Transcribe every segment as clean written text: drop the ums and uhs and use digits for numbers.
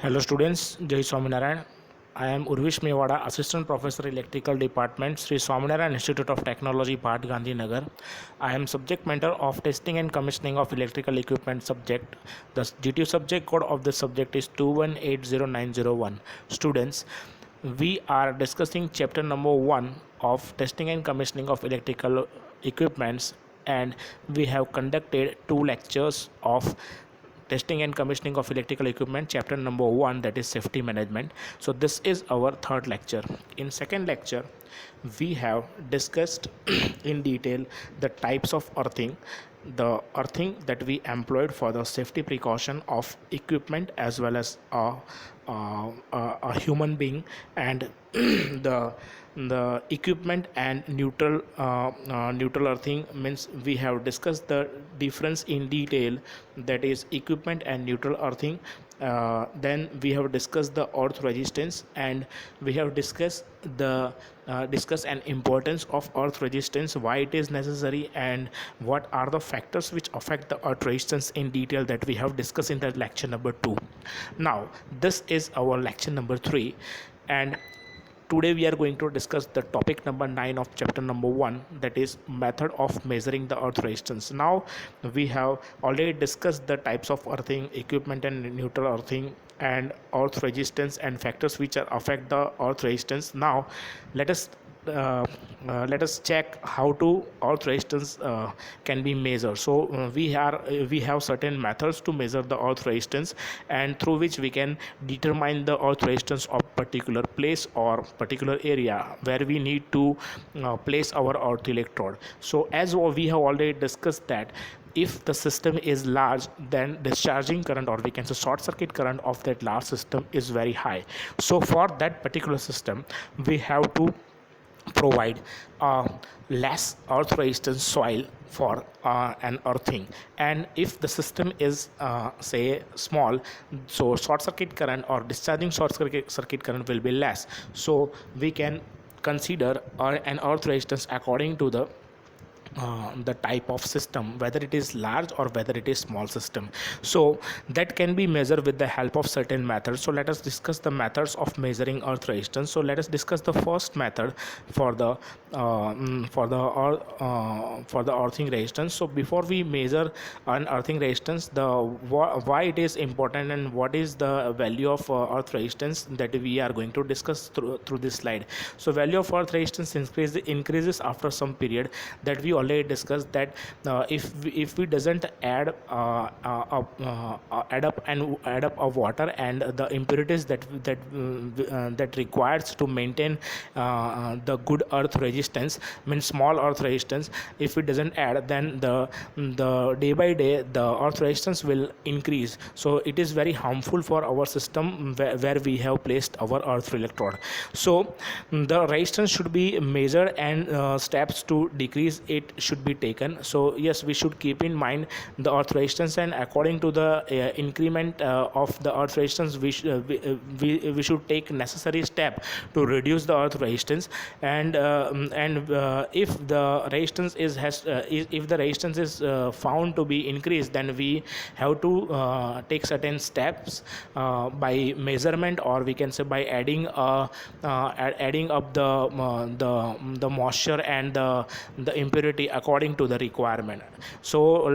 Hello students, Jai Swaminarayan. I am Urvish Mewada, Assistant Professor Electrical Department, Sri Swaminarayan Institute of Technology, Bhat Gandhinagar. I am subject matter of testing and commissioning of electrical equipment subject. The GTU subject code of this subject is 2180901. Students, we are discussing chapter number 1 of testing and commissioning of electrical equipments, and we have conducted two lectures of testing and commissioning of electrical equipment, chapter number 1, that is safety management. So this is our third lecture. In second lecture we have discussed in detail the types of earthing, the earthing that we employed for the safety precaution of equipment as well as a human being, and the equipment and neutral earthing means we have discussed the difference in detail, that is equipment and neutral earthing. Then we have discussed the earth resistance, and we have discussed an importance of earth resistance, why it is necessary, and what are the factors which affect the earth resistance in detail, that we have discussed in the lecture number 2. Now this is our lecture number 3, and today we are going to discuss the topic number 9 of chapter number 1, that is method of measuring the earth resistance. Now we have already discussed the types of earthing, equipment and neutral earthing, and earth resistance and factors which are affect the earth resistance. Now let us let us check how to earth resistance can be measured. So we have certain methods to measure the earth resistance, and through which we can determine the earth resistance of particular place or particular area where we need to place our earth electrode. So as we have already discussed that if the system is large, then discharging current, or we can say short circuit current, of that large system is very high. So for that particular system we have to provide less earth resistance soil for an earthing. And if the system is say small, so short circuit current or discharging short circuit current will be less, so we can consider an earth resistance according to the type of system, whether it is large or whether it is small system. So that can be measured with the help of certain methods. So let us discuss the methods of measuring earth resistance. So let us discuss the first method for the earthing resistance. So before we measure an earthing resistance, why it is important and what is the value of earth resistance, that we are going to discuss through this slide. So value of earth resistance increases after some period, that we already discussed, that if we doesn't add up of water and the impurities that requires to maintain the good earth resistance, means small earth resistance, if it doesn't add, then the day by day the earth resistance will increase. So it is very harmful for our system where we have placed our earth electrode. So the resistance should be measured, and steps to decrease it should be taken. So yes, we should keep in mind the earth resistance, and according to the increment of the earth resistance, we should take necessary step to reduce the earth resistance. And if the resistance is found to be increased, then we have to take certain steps by measurement, or we can say by adding up the moisture and the impurity according to the requirement. So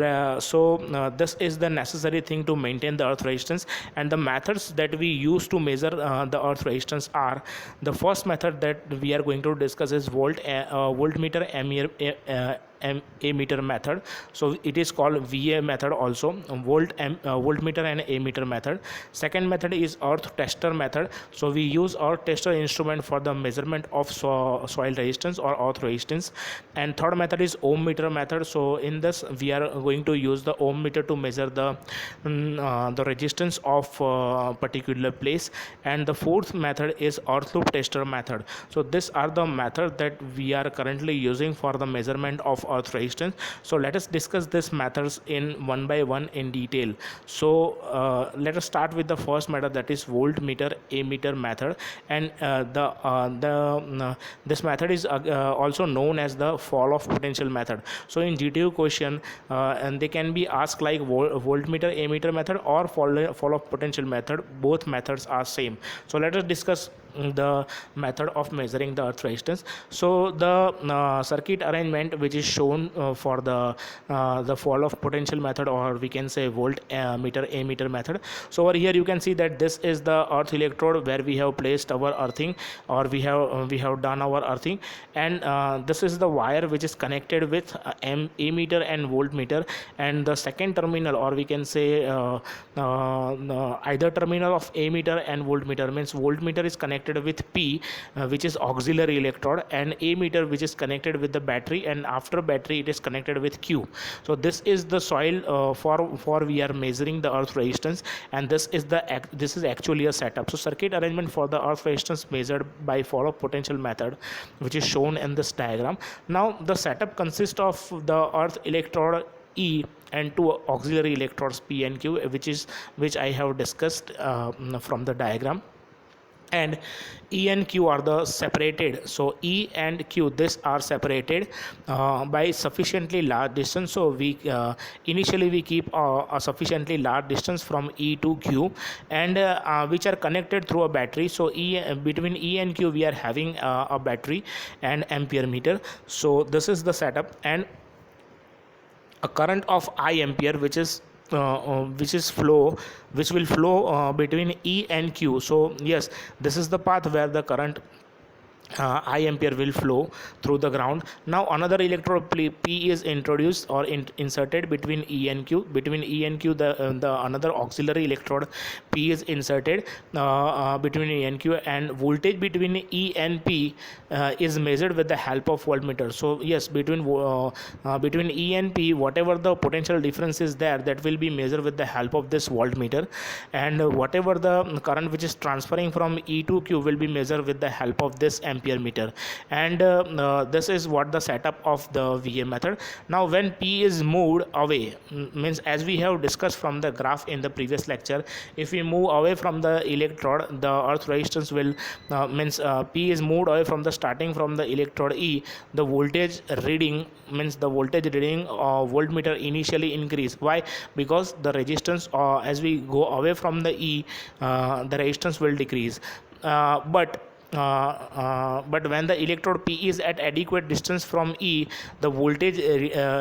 this is the necessary thing to maintain the earth resistance. And the methods that we use to measure the earth resistance are: the first method that we are going to discuss is voltmeter ammeter method. So it is called VA method also, voltmeter and ammeter method. Second method is earth tester method. So we use earth tester instrument for the measurement of soil resistance or earth resistance. And third method is ohm meter method. So in this we are going to use the ohm meter to measure the resistance of particular place. And the fourth method is earth loop tester method. So these are the methods that we are currently using for the measurement of earth resistance. So let us discuss these methods in one by one in detail. So let us start with the first method, that is voltmeter ammeter method. And this method is also known as the fall of potential method. So in GTU question, and they can be asked like voltmeter ammeter method or fall of potential method. Both methods are same. So let us discuss the method of measuring the earth resistance. So the circuit arrangement which is shown for the fall of potential method, or we can say volt meter ammeter method. So over here you can see that this is the earth electrode where we have placed our earthing, or we have done our earthing. And this is the wire which is connected with ammeter and voltmeter. And the second terminal, or we can say either terminal of ammeter and voltmeter, means voltmeter is connected with P, which is auxiliary electrode, and ammeter which is connected with the battery, and after battery it is connected with Q. So this is the soil for we are measuring the earth resistance, and this is actually a setup. So circuit arrangement for the earth resistance measured by fall of potential method, which is shown in this diagram. Now the setup consists of the earth electrode E and two auxiliary electrodes P and Q, which I have discussed from the diagram. And E and Q are the separated. So E and Q, this are separated by sufficiently large distance. So we initially we keep a sufficiently large distance from E to Q, and which are connected through a battery. So between E and Q we are having a battery and ampere meter. So this is the setup, and a current of I ampere which will flow between E and Q. So yes, this is the path where the current I ampere will flow through the ground. Now another electrode P is introduced or inserted between E and Q. Between E and Q, the another auxiliary electrode P is inserted between E and Q, and voltage between E and P is measured with the help of voltmeter. So yes, between E and P, whatever the potential difference is there, that will be measured with the help of this voltmeter, and whatever the current which is transferring from E to Q will be measured with the help of this ampere meter. And this is what the setup of the VA method. Now when P is moved away, means as we have discussed from the graph in the previous lecture, if we move away from the electrode, the earth resistance will P is moved away from the starting from the electrode E, the voltage reading, voltmeter initially increase. Why? Because the resistance as we go away from the E, the resistance will decrease. But when the electrode P is at adequate distance from E, the voltage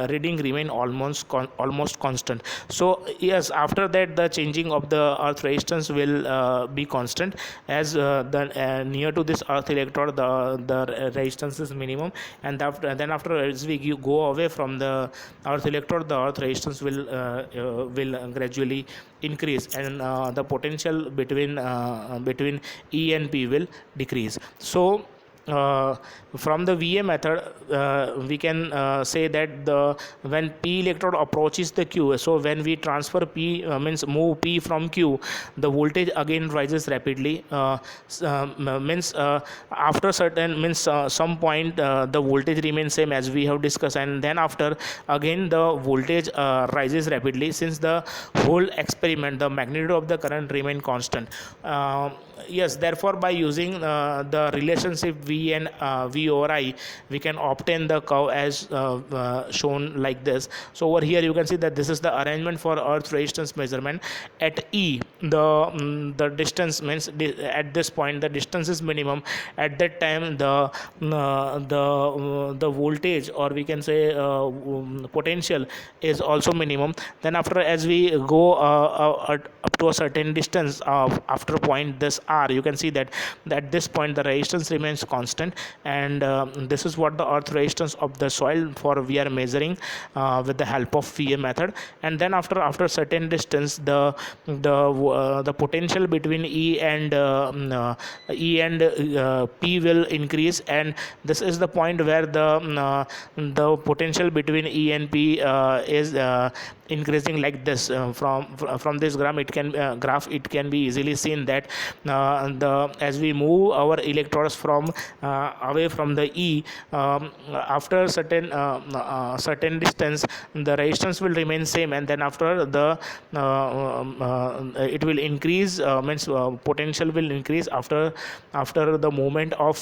reading remain almost constant. So yes, after that the changing of the earth resistance will be constant, as near to this earth electrode the resistance is minimum, and then after as we go away from the earth electrode, the earth resistance will gradually increase, and the potential between E and P will decrease. So from the VA method, we can say that when P electrode approaches the Q, so when we transfer P, move P from Q, the voltage again rises rapidly. After certain some point the voltage remains same as we have discussed, and then after again the voltage rises rapidly. Since the whole experiment, the magnitude of the current remain constant. Yes, therefore by using the relationship V and V over I, we can obtain the curve as shown like this. So over here you can see that this is the arrangement for earth resistance measurement. At E, the distance means at this point the distance is minimum. At that time the voltage, or we can say potential, is also minimum. Then after, as we go up to a certain distance after point this R, you can see that at this point the resistance remains constant, and this is what the earth resistance of the soil for we are measuring with the help of VA method. And then after certain distance the the potential between E and P will increase, and this is the point where the potential between E and P is increasing like this. From this graph it can be easily seen that the as we move our electrons from away from the E, after certain distance the resistance will remain same, and then after the it will increase, means potential will increase after the movement of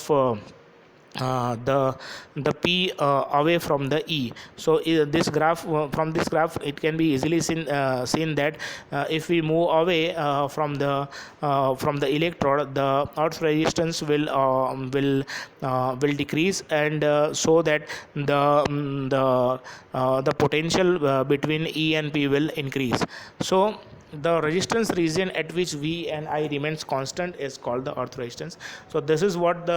the P away from the E. So this graph, from this graph it can be easily seen that if we move away from the electrode, the earth resistance will decrease, and so that the potential between E and P will increase. So the resistance region at which V and I remains constant is called the earth resistance. So this is what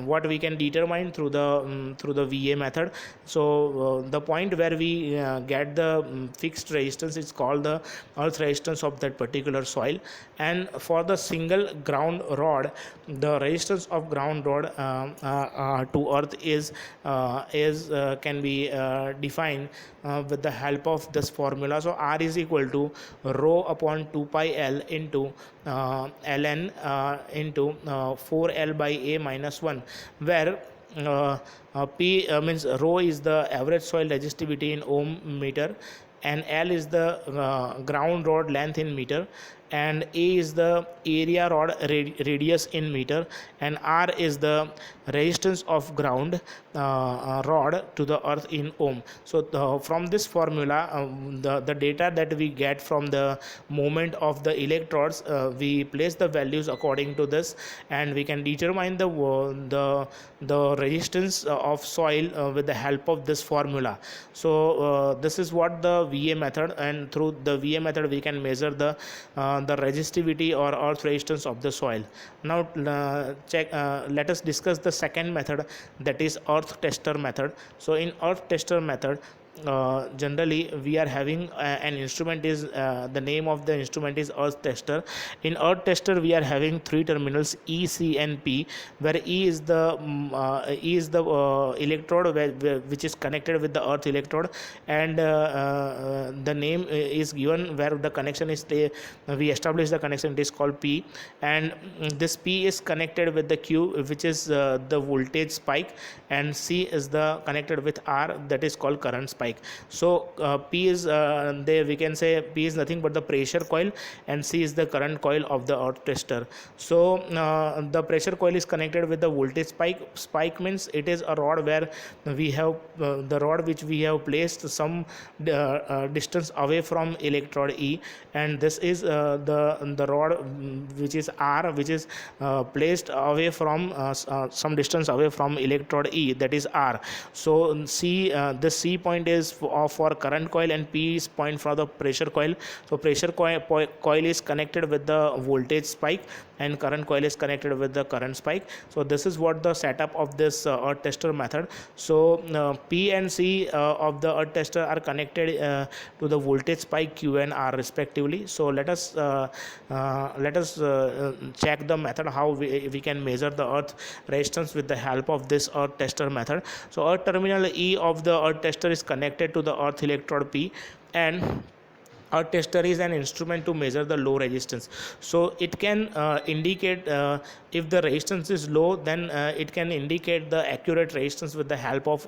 what we can determine through the VA method. So the point where we get the fixed resistance is called the earth resistance of that particular soil. And for the single ground rod, the resistance of ground rod to earth is can be defined with the help of this formula. So R is equal to rho upon 2 pi L into ln into 4L by A minus 1, where P means rho is the average soil resistivity in ohm meter, and L is the ground rod length in meter, and A is the area rod radius in meter, and R is the resistance of ground rod to the earth in ohm. So from this formula, the data that we get from the movement of the electrodes, we place the values according to this, and we can determine the resistance of soil with the help of this formula. So this is what the VA method, and through the VA method we can measure the resistivity or earth resistance of the soil. Now let us discuss the second method, that is earth tester method. So in earth tester method, generally we are having an instrument, is the name of the instrument is earth tester. In earth tester we are having three terminals, E, C and P, where E is the electrode which is connected with the earth electrode, and the name is given where the connection is we establish the connection, it is called P, and this P is connected with the Q, which is the voltage spike, and C is the connected with R, that is called current spike. So P is there we can say P is nothing but the pressure coil, and C is the current coil of the earth tester. So the pressure coil is connected with the voltage spike. Spike means it is a rod where we have the rod which we have placed some distance away from electrode E, and this is the rod which is R, which is placed away from some distance away from electrode E, that is R. So C, the C point is for current coil, and P is point for the pressure coil. So pressure coil is connected with the voltage spike, and current coil is connected with the current spike. So this is what the setup of this earth tester method. So P and C of the earth tester are connected to the voltage spike Q and R respectively. So let us check the method how we can measure the earth resistance with the help of this earth tester method. So earth terminal E of the earth tester is connected to the earth electrode P, and earth tester is an instrument to measure the low resistance. So it can indicate if the resistance is low, then it can indicate the accurate resistance with the help of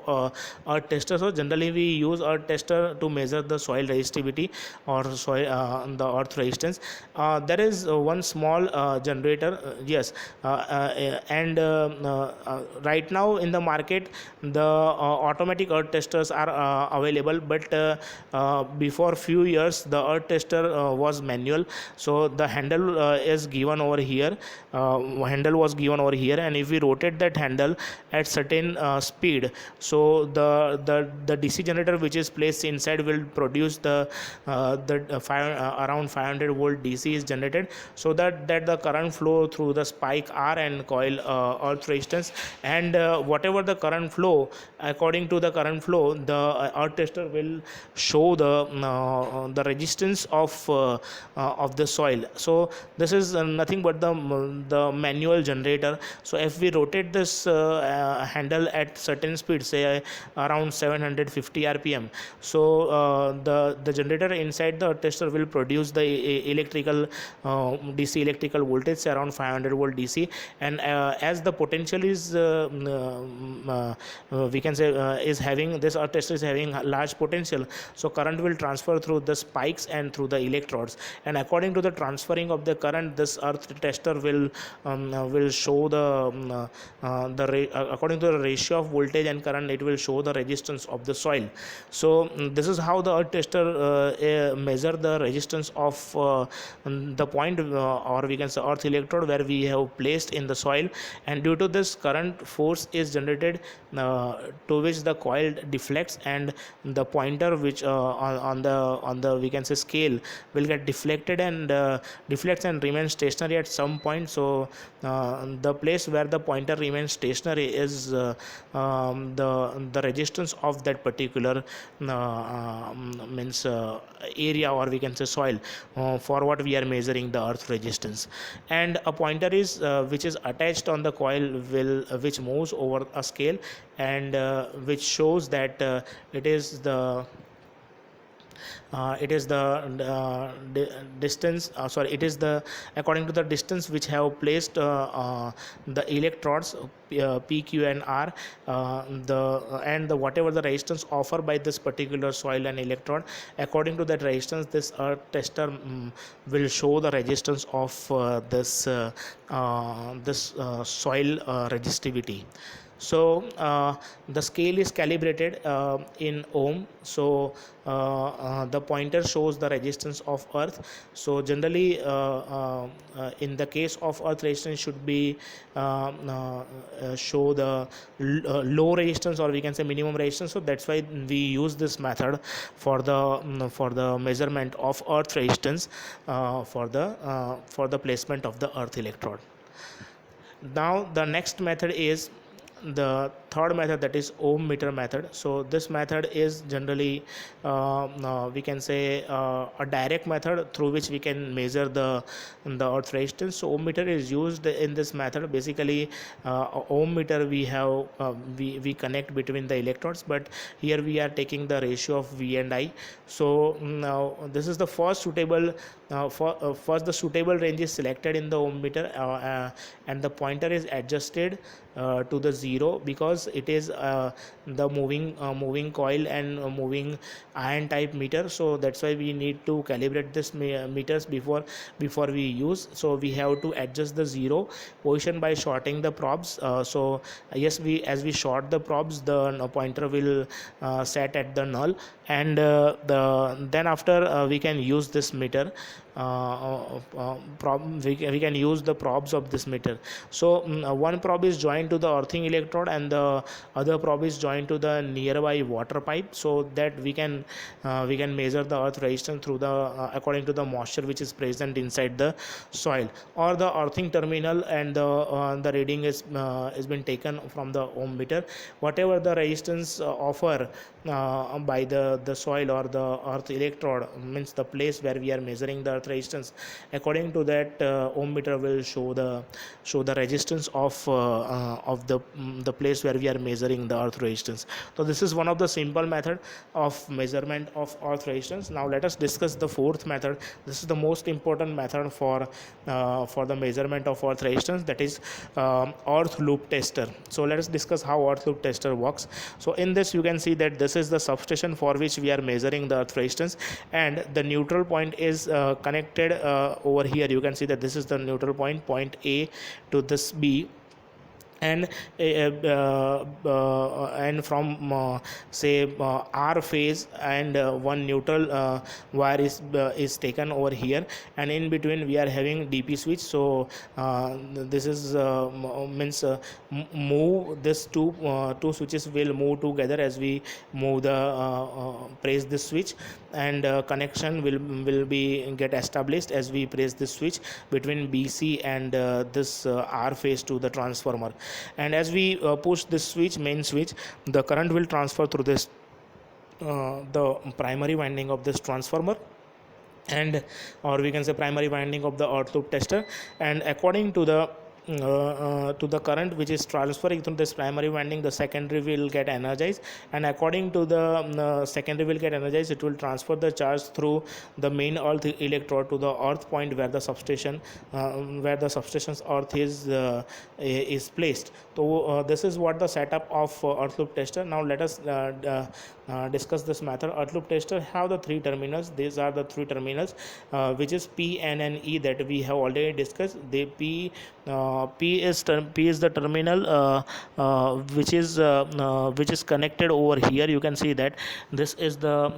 earth tester. So generally we use earth tester to measure the soil resistivity or soil the earth resistance. There is one small generator, yes, and right now in the market the automatic earth testers are available, but before few years the earth tester was manual. So the handle is given over here, handle was given over here, and if we rotate that handle at certain speed, so the DC generator which is placed inside will produce around 500 volt DC is generated, so that the current flow through the spike R and coil earth resistance, and whatever the current flow, according to the current flow the earth tester will show the resistance of the soil. So this is nothing but the manual generator. So if we rotate this handle at certain speed, say around 750 rpm, so the generator inside the tester will produce the electrical DC electrical voltage, say around 500 volt DC. And as the potential is we can say is having, this earth tester is having large potential, so current will transfer through the spikes and through the electrodes, and according to the transferring of the current, this earth tester will show according to the ratio of voltage and current, it will show the resistance of the soil. So this is how the earth tester measure the resistance of the point, or we can say earth electrode, where we have placed in the soil. And due to this, current force is generated to which the coil deflects, and the pointer which on the we can say scale will get deflected and deflects and remains stationary at some point. So the place where the pointer remains stationary is the resistance of that particular means area, or we can say soil, for what we are measuring the earth resistance. And a pointer is which is attached on the coil, which moves over a scale, and which shows that it is the distance, sorry, it is the according to the distance which have placed the electrodes P, Q and R, and the whatever the resistance offered by this particular soil and electrode. According to that resistance, this earth tester will show the resistance of this soil resistivity. So the scale is calibrated in ohm. So the pointer shows the resistance of earth. So generally in the case of earth, resistance should be show the low resistance, or we can say minimum resistance. So that's why we use this method for the measurement of earth resistance for the placement of the earth electrode. Now the next method is the third method, that is ohm meter method. So this method is generally we can say a direct method through which we can measure the earth resistance. So ohm meter is used in this method. Basically ohm meter we have we connect between the electrodes, but here we are taking the ratio of V and I. So now this is the first suitable first the suitable range is selected in the ohm meter, and the pointer is adjusted to the zero, because it is the moving coil and moving iron type meter. So that's why we need to calibrate this meters before we use. So we have to adjust the zero position by shorting the probes. So yes, as we short the probes, the pointer will set at the null, and then after we can use this meter. We can use the probes of this meter. So one probe is joined to the earthing electrode, and the other probe is joined to the nearby water pipe, so that we can measure the earth resistance through the according to the moisture which is present inside the soil, or the earthing terminal, and the reading is been taken from the ohm meter. Whatever the resistance offer by the soil or the earth electrode, means the place where we are measuring the earth resistance, according to that ohm meter will show the resistance of the place where we are measuring the earth resistance. So this is one of the simple method of measurement of earth resistance. Now let us discuss the fourth method. This is the most important method for the measurement of earth resistance, that is earth loop tester. So let us discuss how earth loop tester works. So in this you can see that this is the substation for which we are measuring the earth resistance, and the neutral point is connected over here. You can see that this is the neutral point, point A to this B, and from say R phase, and one neutral wire is taken over here, and in between we are having DP switch. So this is means move this two switches will move together as we move press this switch, and connection will be get established as we press this switch between BC and this R phase to the transformer. And as we push this switch, main switch, the current will transfer through this the primary winding of this transformer, and or we can say primary winding of the earth loop tester. And according to the current which is transferring through this primary winding, the secondary will get energized, and according to the secondary will get energized, it will transfer the charge through the main earth electrode to the earth point where the substation's earth is placed. So this is what the setup of earth loop tester. Now let us discuss this method. Earth loop tester have the three terminals. These are the three terminals which is P, N and E that we have already discussed. P is the terminal which is connected over here. You can see that this is the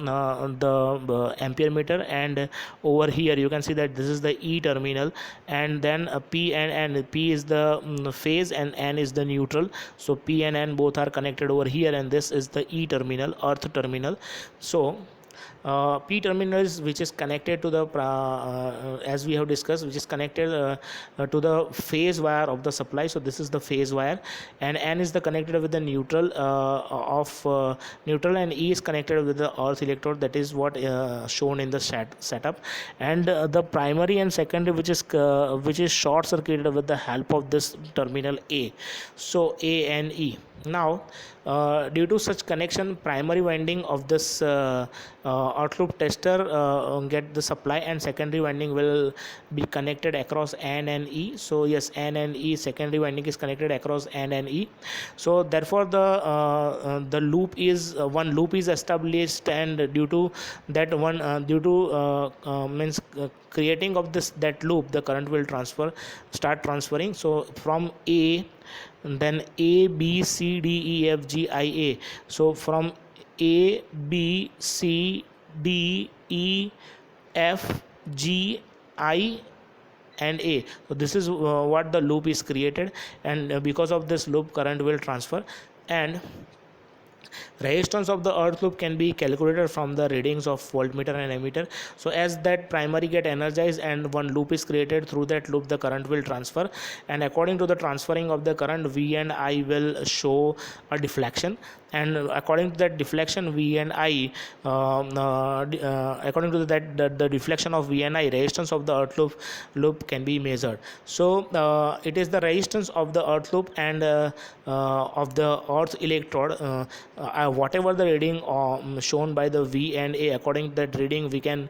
ampere meter, and over here you can see that this is the E terminal, and then P and P is the phase, and N is the neutral. So P and N both are connected over here, and this is the E terminal, earth terminal. So P terminal is which is connected to the as we have discussed, which is connected to the phase wire of the supply. So this is the phase wire, and N is the connected with the neutral neutral, and E is connected with the earth electrode. That is what shown in the setup. And the primary and secondary which is short circuited with the help of this terminal A. So A and E. Now due to such connection, primary winding of this earth loop tester get the supply, and secondary winding will be connected across N and E. So yes, N and E, secondary winding is connected across N and E. So therefore the loop is one loop is established, and due to that one due to means creating of that loop, the current will start transferring. So from A, then A, B, C, D, E, F, G, I, A. So from A, B, C, D, E, F, G, I and A. So this is what the loop is created, and because of this loop, current will transfer. And resistance of the earth loop can be calculated from the readings of voltmeter and ammeter. So as that primary get energized and one loop is created, through that loop the current will transfer, and according to the transferring of the current, V and I will show a deflection, and according to that deflection V and I according to that the deflection of V and I, resistance of the earth loop can be measured. So it is the resistance of the earth loop and of the earth electrode, whatever the reading shown by the V and A, according to that reading we can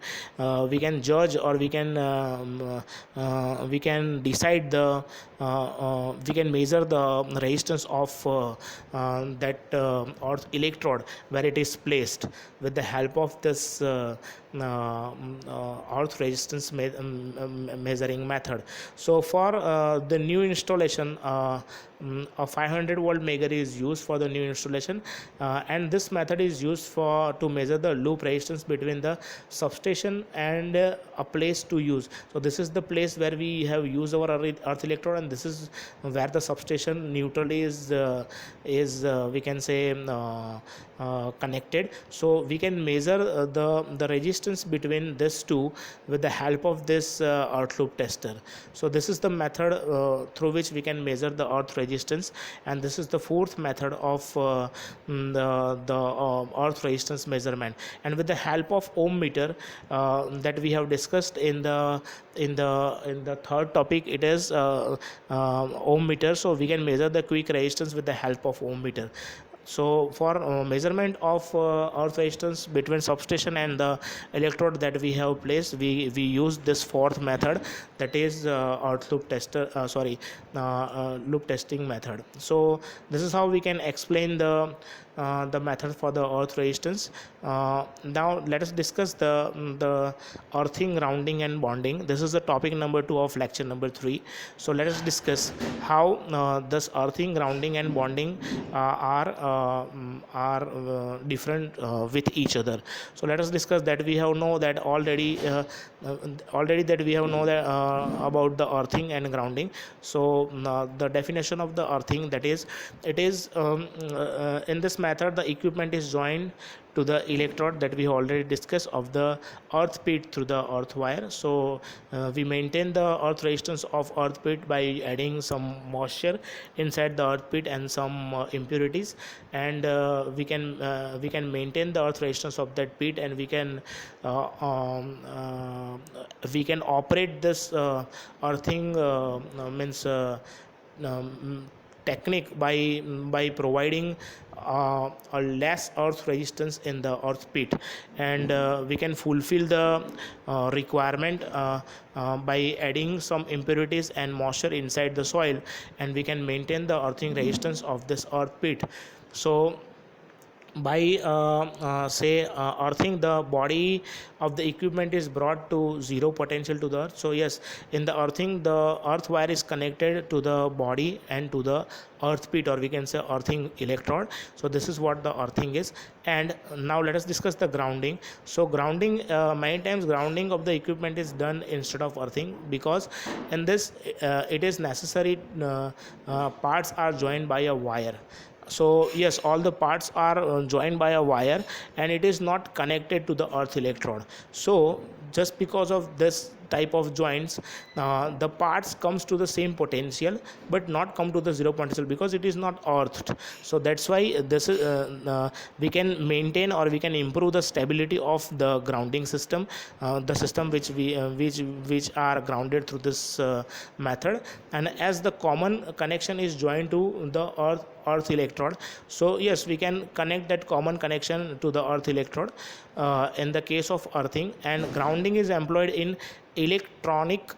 judge, or we can decide the we can measure the resistance of that earth electrode where it is placed with the help of this earth resistance measuring method. So for the new installation, a 500 volt measure is used for the new installation, and this method is used to measure the loop resistance between the substation and a place to use. So this is the place where we have used our earth electrode, and this is where the substation neutral is we can say connected. So we can measure the resistance between this two with the help of this earth loop tester. So this is the method through which we can measure the earth resistance, and this is the fourth method of the earth resistance measurement. And with the help of ohm meter that we have discussed in the third topic, it is ohm meter. So we can measure the quick resistance with the help of ohm meter. So for measurement of earth resistance between substation and the electrode that we have placed, we use this fourth method, that is earth loop tester loop testing method. So this is how we can explain the method for the earth resistance. Now let us discuss the earthing, grounding and bonding. This is the topic number 2 of lecture number 3. So let us discuss how this earthing, grounding and bonding are different with each other. So let us discuss that. We have know that already that we have know that about the earthing and grounding. So the definition of the earthing, that is, it is in this method, the equipment is joined to the electrode that we already discussed of the earth pit through the earth wire. So we maintain the earth resistance of earth pit by adding some moisture inside the earth pit and some impurities, and we can maintain the earth resistance of that pit, and we can operate this earthing means technique by providing a less earth resistance in the earth pit, and we can fulfill the requirement by adding some impurities and moisture inside the soil, and we can maintain the earthing resistance of this earth pit. So by earthing, the body of the equipment is brought to zero potential to the earth. So yes, in the earthing, the earth wire is connected to the body and to the earth pit, or we can say earthing electrode. So this is what the earthing is. And now let us discuss the grounding. So grounding, many times grounding of the equipment is done instead of earthing, because in this it is necessary parts are joined by a wire. So yes, all the parts are joined by a wire, and it is not connected to the earth electrode. So just because of this type of joints, the parts comes to the same potential but not come to the zero potential because it is not earthed. So that's why this is we can maintain or we can improve the stability of the grounding system, the system which are grounded through this method. And as the common connection is joined to the earth electrode, so yes, we can connect that common connection to the earth electrode in the case of earthing. And grounding is employed in electronic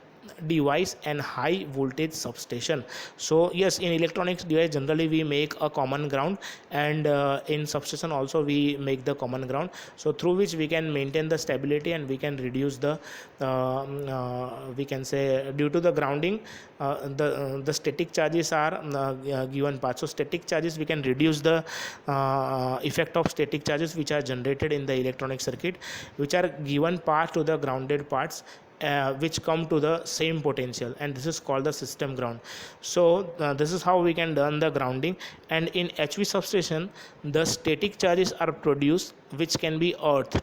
device and high voltage substation. So yes, in electronics device generally we make a common ground, and in substation also we make the common ground, so through which we can maintain the stability and we can reduce the we can say, due to the grounding, the static charges are given part. So static charges, we can reduce the effect of static charges which are generated in the electronic circuit, which are given part to the grounded parts, which come to the same potential, and this is called the system ground. So this is how we can done the grounding. And in HV substation, the static charges are produced which can be earthed.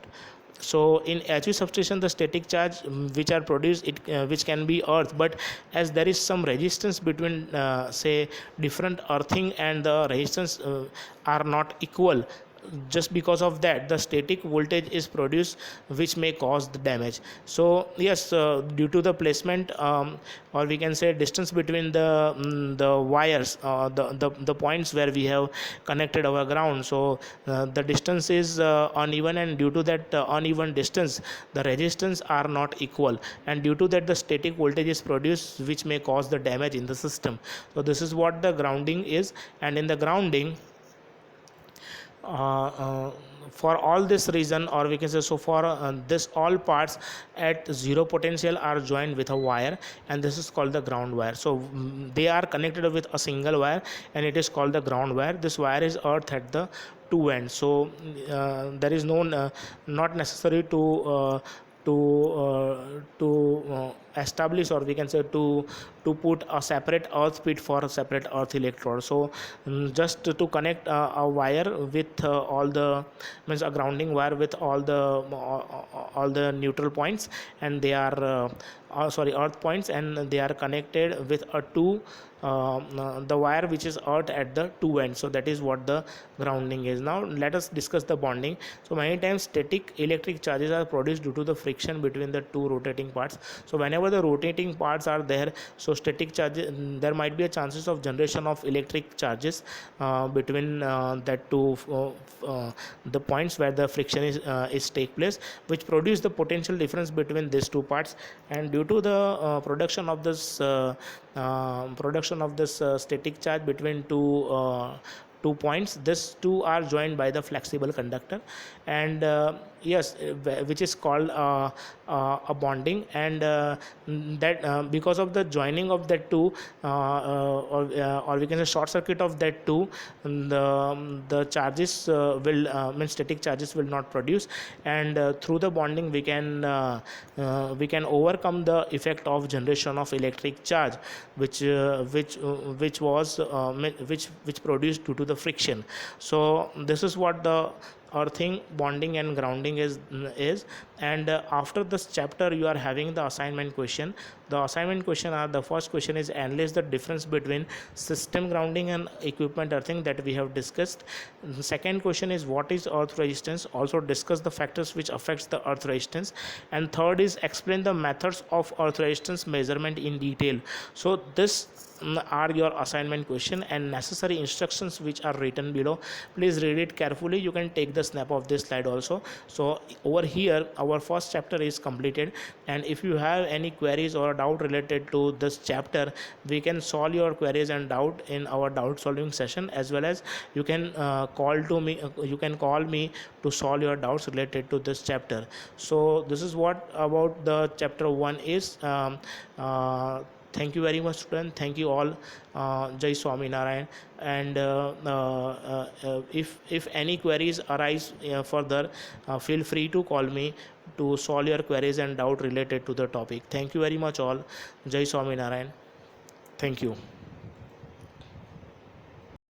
So in HV substation, the static charge which are produced, which can be earth, but as there is some resistance between say different earthing, and the resistance are not equal, just because of that the static voltage is produced which may cause the damage. So yes, due to the placement, or we can say distance between the wires, the points where we have connected our ground, so the distance is uneven, and due to that uneven distance the resistance are not equal, and due to that the static voltage is produced which may cause the damage in the system. So this is what the grounding is. And in the grounding, for all this reason, or we can say, so for this all parts at zero potential are joined with a wire, and this is called the ground wire. So they are connected with a single wire, and it is called the ground wire. This wire is earth at the two ends, so there is no not necessary to establish, or we can say to put a separate earth pit for a separate earth electrode. So just to connect a wire with all the, means a grounding wire with all the neutral points, and they are earth points, and they are connected with a two the wire which is earth at the two ends. So that is what the grounding is. Now let us discuss the bonding. So many times static electric charges are produced due to the friction between the two rotating parts. So whenever the rotating parts are there, so static charges, there might be a chances of generation of electric charges between that two the points where the friction is take place, which produce the potential difference between these two parts. And due to the production of this static charge between two points, these two are joined by the flexible conductor, and yes, which is called a bonding, and that because of the joining of that two, or we can say short circuit of that two, the charges will means static charges will not produce, and through the bonding we can overcome the effect of generation of electric charge, which was which produced due to the friction. So this is what the earthing, bonding and grounding is. And after this chapter you are having the assignment question. The assignment question are, the first question is analyze the difference between system grounding and equipment earthing that we have discussed. The second question is what is earth resistance, also discuss the factors which affects the earth resistance. And third is explain the methods of earth resistance measurement in detail. So this are your assignment question and necessary instructions which are written below. Please read it carefully. You can take the snap of this slide also. So over here our first chapter is completed, and if you have any queries or doubt related to this chapter, we can solve your queries and doubt in our doubt solving session, as well as you can call me to solve your doubts related to this chapter. So this is what about the chapter 1 is. Thank you very much, student. Thank you all. Jai Swaminarayan. And if any queries arise further, feel free to call me to solve your queries and doubt related to the topic. Thank you very much all. Jai Swaminarayan. Thank you.